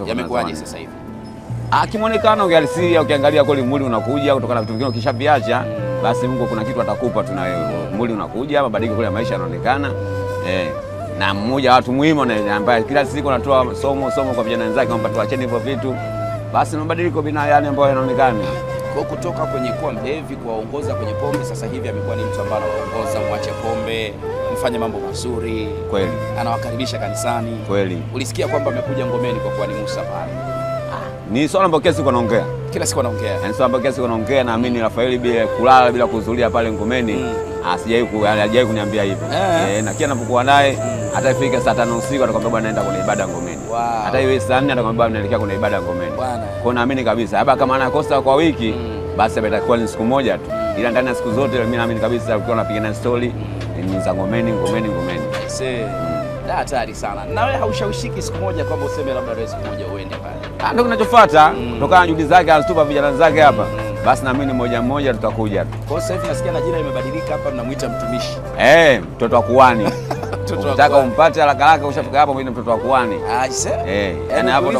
Yamekuaje sasa hivi? Kimuonekano ukihalisia, ukiangalia kweli mwili unakuja kutokana na vitu vingine ukishaviacha, basi Mungu kuna kitu atakupa tu na wewe. Mwili unakuja, mabadiliko kule ya maisha yanaonekana. Na mmoja watu muhimu ambaye kila siku anatoa somo kwa vijana wenzake kwamba tuacheni hivyo vitu, basi mabadiliko yani ambayo yanaonekana. Kwa kutoka kwenye kuwa mlevi kuwaongoza kwenye pombe, sasa hivi amekuwa ni mtu ambaye anaongoza muache pombe, mfanye mambo mazuri. Kweli. Anawakaribisha kanisani. Kweli. Ulisikia kwamba amekuja Ngomeni kwa kuwa ni Musa pale? Ni swala ambalo kila siku anaongea. Kila siku anaongea. Ni swala ambalo kila siku anaongea, na mimi Rafaeli bila kulala bila kuhudhuria pale Ngomeni, hajai kuniambia hivyo. Na kila ninapokuwa naye hata ifika saa 5 usiku atakwambia bwana naenda kwenye ibada Ngomeni. Hata iwe saa 4 atakwambia bwana naelekea kwenye ibada Ngomeni. Kwa naamini kabisa haba kama anakosa kwa wiki basi itakuwa ni siku moja tu. Ila ndani ya siku zote mimi naamini kabisa ukiwa unapigana story ni za Ngomeni. Hatari sana. Na wewe haushawishiki siku moja kwamba useme labda wewe siku moja uende pale? Ndio kinachofuata kutokana na juhudi zake anatupa vijana zake hapa. Basi na mimi mmoja tutakuja tu. Kwa sasa hivi nasikia na jina limebadilika hapa, mnamuita mtumishi. Mtoto wa kuhani. Ukitaka umpate haraka ushafika hapo mwite mtoto wa kuhani. Yaani hapo